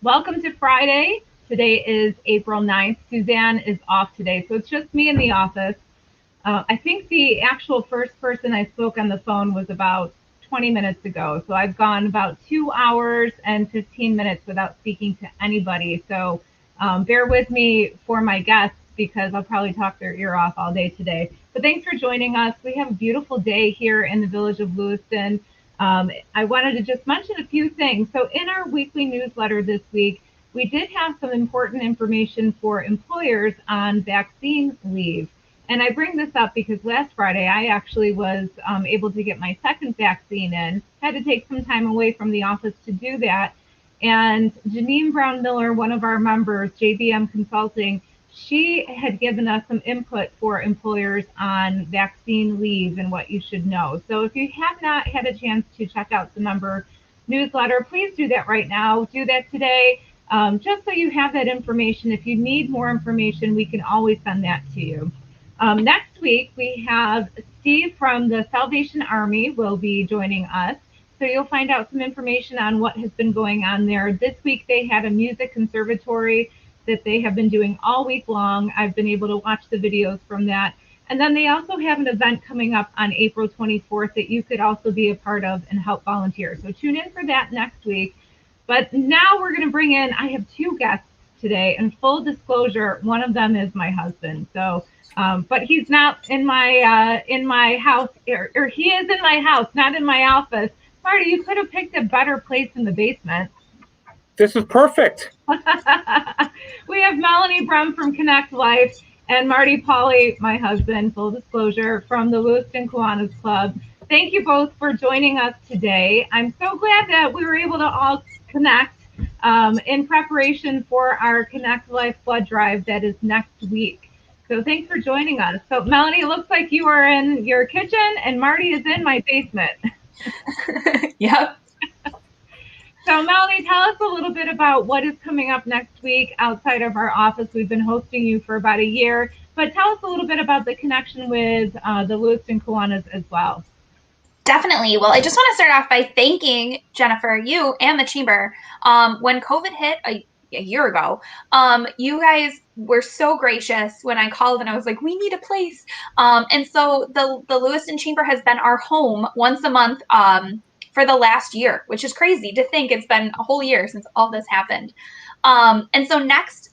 Welcome to Friday. Today is April 9th. Suzanne is off today, so it's just me in the office. I think the actual first person I spoke on the phone was about 20 minutes ago. So I've gone about 2 hours and 15 minutes without speaking to anybody. So bear with me for my guests because I'll probably talk their ear off all day today. But thanks for joining us. We have a beautiful day here in the village of Lewiston. I wanted to just mention a few things. So in our weekly newsletter this week, we did have some important information for employers on vaccine leave. And I bring this up because last Friday I actually was able to get my second vaccine in. Had to take some time away from the office to do that. And Janine Brown Miller, one of our members, JBM Consulting, she had given us some input for employers on vaccine leave and what you should know. So if you have not had a chance to check out the member newsletter, please do that right now. Do that today, just so you have that information. If you need more information, we can always send that to you. Next week, we have Steve from the Salvation Army will be joining us. So you'll find out some information on what has been going on there. This week, they had a music conservatory that they have been doing all week long. I've been able to watch the videos from that. And then they also have an event coming up on April 24th that you could also be a part of and help volunteer. So tune in for that next week. But now we're going to bring in, I have two guests today, and full disclosure, one of them is my husband. So but he's not in my house, or he is in my house, not in my office. Marty, you could have picked a better place in the basement. This is perfect. We have Melanie Brum from ConnectLife and Marty Pauly, my husband, full disclosure, from the Lewiston Kiwanis Club. Thank you both for joining us today. I'm so glad that we were able to all connect in preparation for our ConnectLife Blood Drive that is next week. So thanks for joining us. So Melanie, it looks like you are in your kitchen and Marty is in my basement. Yep. So Melanie, tell us a little bit about what is coming up next week outside of our office. We've been hosting you for about a year, but tell us a little bit about the connection with the Lewiston Kiwanis as well. Definitely. Well, I just want to start off by thanking Jennifer, you and the Chamber. When COVID hit a year ago, you guys were so gracious when I called and I was like, we need a place. And so the Lewiston Chamber has been our home once a month for the last year, which is crazy to think it's been a whole year since all this happened. And so next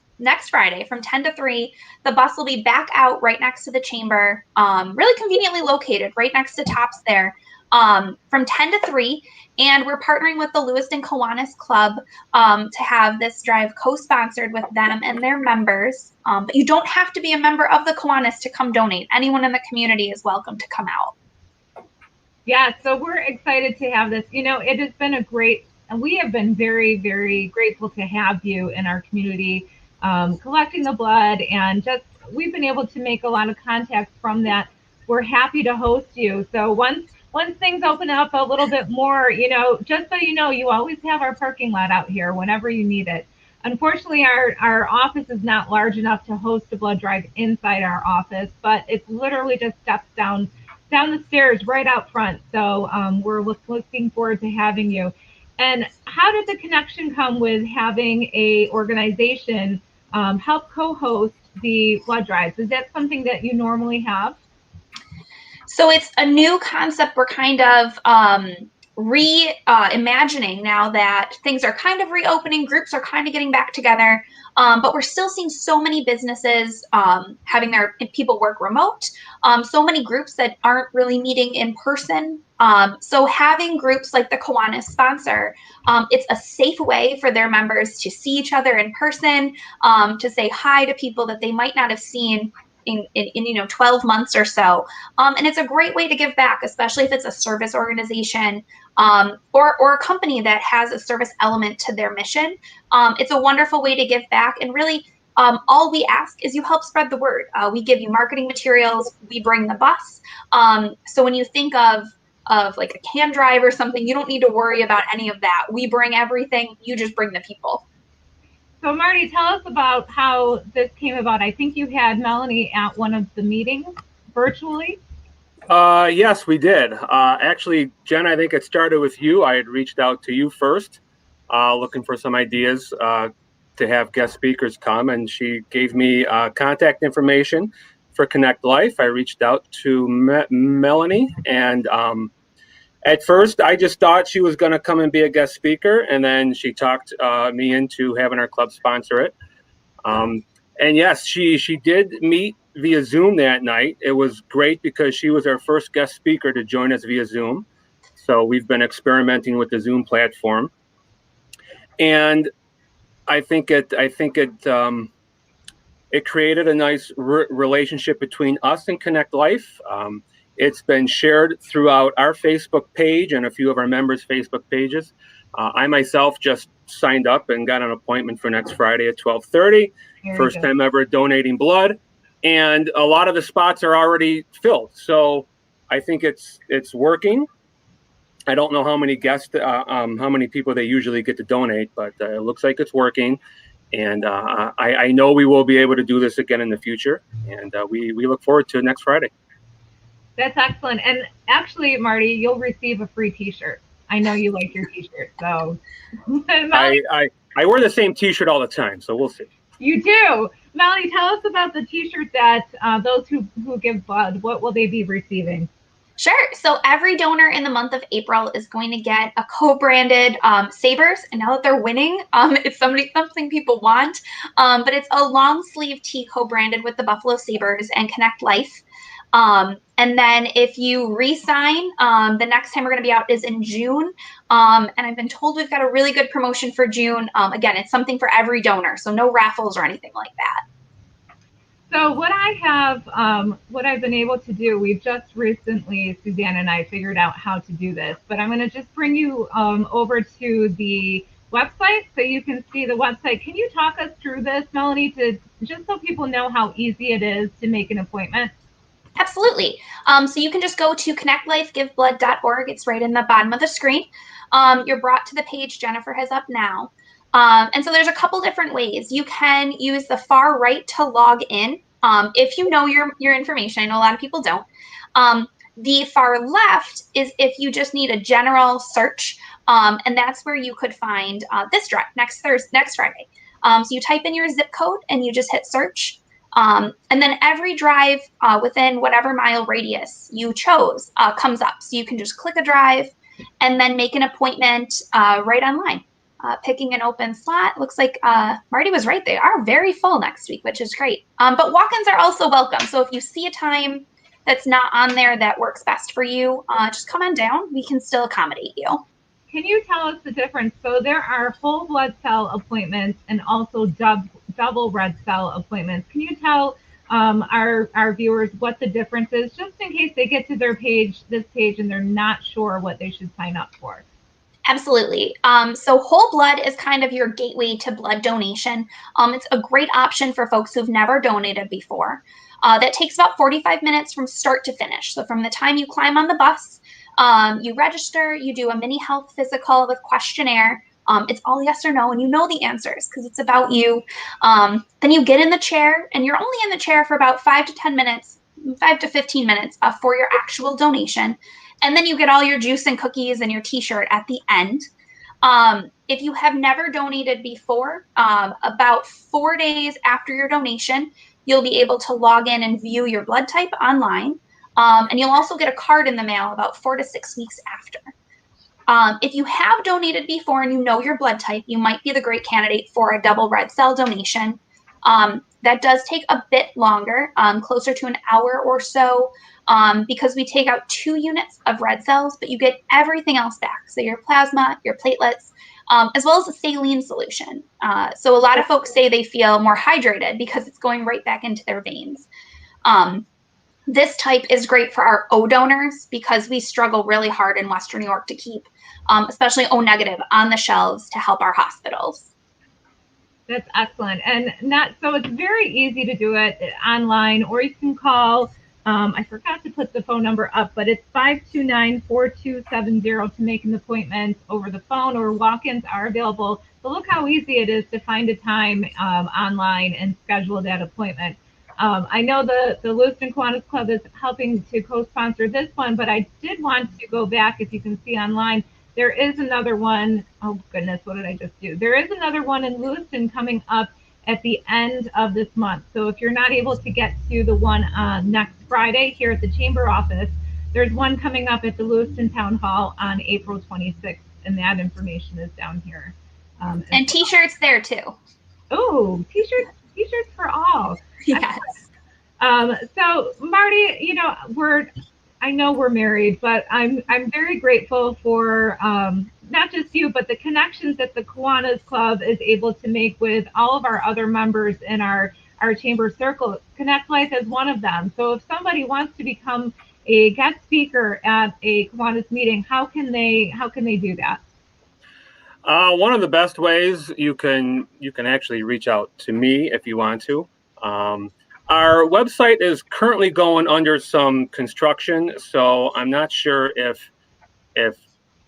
Friday from 10 to 3, the bus will be back out right next to the Chamber, really conveniently located right next to Tops there. From 10 to 3, and we're partnering with the Lewiston Kiwanis Club to have this drive co-sponsored with them and their members. But you don't have to be a member of the Kiwanis to come donate. Anyone in the community is welcome to come out. Yeah, so we're excited to have this. You know, it has been and we have been very, very grateful to have you in our community, collecting the blood, and just we've been able to make a lot of contacts from that. We're happy to host you. So once things open up a little bit more, you know, just so you know, you always have our parking lot out here whenever you need it. Unfortunately, our office is not large enough to host a blood drive inside our office, but it's literally just steps down the stairs right out front. So we're looking forward to having you. And how did the connection come with having a organization help co-host the blood drives? Is that something that you normally have? So it's a new concept we're kind of reimagining now that things are kind of reopening, groups are kind of getting back together, but we're still seeing so many businesses having their people work remote, so many groups that aren't really meeting in person. So having groups like the Kiwanis sponsor, it's a safe way for their members to see each other in person, to say hi to people that they might not have seen in 12 months or so. And it's a great way to give back, especially if it's a service organization or a company that has a service element to their mission. It's a wonderful way to give back. And really, all we ask is you help spread the word. We give you marketing materials. We bring the bus. So when you think of like a can drive or something, you don't need to worry about any of that. We bring everything. You just bring the people. So Marty, tell us about how this came about. I think you had Melanie at one of the meetings virtually. Yes, we did. Actually, Jen, I think it started with you. I had reached out to you first. looking for some ideas to have guest speakers come, and she gave me contact information for Connect Life. I reached out to Melanie, and at first I just thought she was going to come and be a guest speaker, and then she talked me into having our club sponsor it. And yes, she did meet via Zoom that night. It was great because she was our first guest speaker to join us via Zoom. So we've been experimenting with the Zoom platform, and I think it created a nice relationship between us and Connect Life. It's been shared throughout our Facebook page and a few of our members' Facebook pages. I myself just signed up and got an appointment for next Friday at 12:30. First time ever donating blood, and a lot of the spots are already filled. So I think it's working. I don't know how many guests, how many people they usually get to donate, but it looks like it's working. And I know we will be able to do this again in the future, and we look forward to next Friday. That's excellent. And actually, Marty, you'll receive a free T-shirt. I know you like your T-shirt, so. I wear the same T-shirt all the time, so we'll see. You do. Melanie, tell us about the T-shirt that those who give blood, what will they be receiving? Sure. So every donor in the month of April is going to get a co-branded Sabres. And now that they're winning, it's something people want. But it's a long sleeve tee co-branded with the Buffalo Sabres and Connect Life. And then if you re-sign, the next time we're going to be out is in June. And I've been told we've got a really good promotion for June. Again, it's something for every donor, so no raffles or anything like that. So what I've been able to do, we've just recently, Suzanne and I, figured out how to do this, but I'm going to just bring you over to the website so you can see the website. Can you talk us through this, Melanie, just so people know how easy it is to make an appointment? Absolutely. So you can just go to connectlifegiveblood.org. It's right in the bottom of the screen. You're brought to the page Jennifer has up now. And so there's a couple different ways. You can use the far right to log in if you know your information. I know a lot of people don't. The far left is if you just need a general search, and that's where you could find this drive next Friday. So you type in your zip code and you just hit search. And then every drive within whatever mile radius you chose comes up. So you can just click a drive and then make an appointment right online. Picking an open slot. Looks like Marty was right. They are very full next week, which is great. But walk-ins are also welcome. So if you see a time that's not on there that works best for you, just come on down. We can still accommodate you. Can you tell us the difference? So there are whole blood cell appointments and also double red cell appointments. Can you tell our viewers what the difference is, just in case they get to this page, and they're not sure what they should sign up for? Absolutely. So whole blood is kind of your gateway to blood donation. It's a great option for folks who've never donated before. That takes about 45 minutes from start to finish. So from the time you climb on the bus, you register, you do a mini health physical with questionnaire. It's all yes or no, and you know the answers because it's about you. Then you get in the chair, and you're only in the chair for about 5 to 10 minutes, 5 to 15 minutes for your actual donation. And then you get all your juice and cookies and your T-shirt at the end. If you have never donated before, about 4 days after your donation, you'll be able to log in and view your blood type online. And you'll also get a card in the mail about 4 to 6 weeks after. If you have donated before and you know your blood type, you might be the great candidate for a double red cell donation. That does take a bit longer, closer to an hour or so, because we take out 2 units of red cells, but you get everything else back. So your plasma, your platelets, as well as a saline solution. So a lot of folks say they feel more hydrated because it's going right back into their veins. This type is great for our O donors because we struggle really hard in Western New York to keep, especially O negative, on the shelves to help our hospitals. That's excellent. And so it's very easy to do it online, or you can call, I forgot to put the phone number up, but it's 529-4270 to make an appointment over the phone, or walk-ins are available. But look how easy it is to find a time online and schedule that appointment. I know the Lewiston Kiwanis Club is helping to co-sponsor this one, but I did want to go back, if you can see online, there is another one. Oh goodness, what did I just do? There is another one in Lewiston coming up at the end of this month. So if you're not able to get to the one next Friday here at the chamber office, there's one coming up at the Lewiston Town Hall on April 26th, and that information is down here. And t-shirts there too. Oh, t-shirts for all. Yes. So Marty, you know, I know we're married, but I'm very grateful for not just you, but the connections that the Kiwanis Club is able to make with all of our other members in our chamber circle. ConnectLife is one of them. So if somebody wants to become a guest speaker at a Kiwanis meeting, how can they do that? One of the best ways you can actually reach out to me if you want to. Our website is currently going under some construction, so I'm not sure if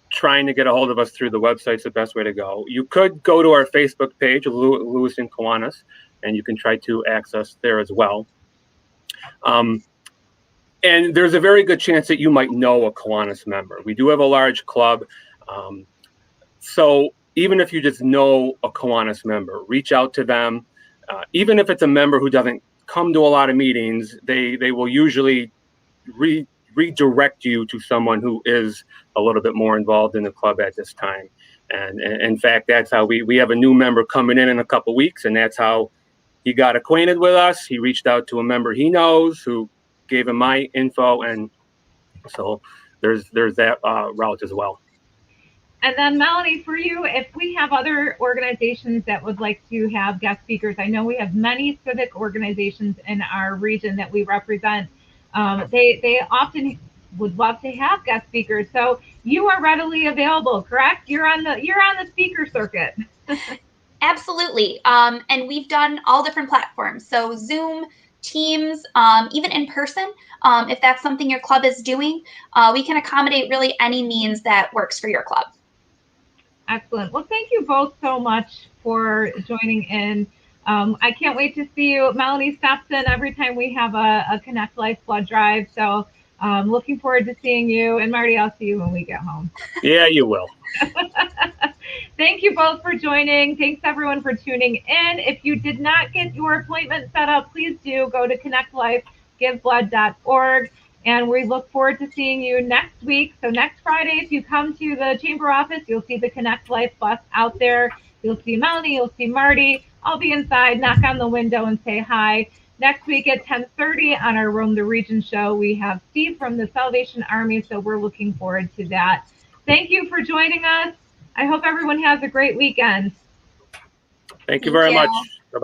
trying to get a hold of us through the website is the best way to go. You could go to our Facebook page, Lewiston Kiwanis, and you can try to access there as well. And there's a very good chance that you might know a Kiwanis member. We do have a large club. So even if you just know a Kiwanis member, reach out to them. Even if it's a member who doesn't come to a lot of meetings, they will usually redirect you to someone who is a little bit more involved in the club at this time. And in fact, that's how we have a new member coming in a couple weeks, and that's how he got acquainted with us. He reached out to a member he knows who gave him my info, and so there's that route as well. And then Melanie, for you, if we have other organizations that would like to have guest speakers, I know we have many civic organizations in our region that we represent. They often would love to have guest speakers. So you are readily available, correct? You're on the speaker circuit. Absolutely. And we've done all different platforms. So Zoom, Teams, even in person, if that's something your club is doing, we can accommodate really any means that works for your club. Excellent. Well, thank you both so much for joining in. I can't wait to see you. Melanie stops in every time we have a ConnectLife Blood Drive. So looking forward to seeing you. And Marty, I'll see you when we get home. Yeah, you will. Thank you both for joining. Thanks everyone for tuning in. If you did not get your appointment set up, please do go to ConnectLifeGiveBlood.org. And we look forward to seeing you next week. So next Friday, if you come to the chamber office, you'll see the ConnectLife bus out there. You'll see Melanie, you'll see Marty. I'll be inside, knock on the window and say hi. Next week at 10:30 on our Roam the Region show, we have Steve from the Salvation Army. So we're looking forward to that. Thank you for joining us. I hope everyone has a great weekend. Thank you very much.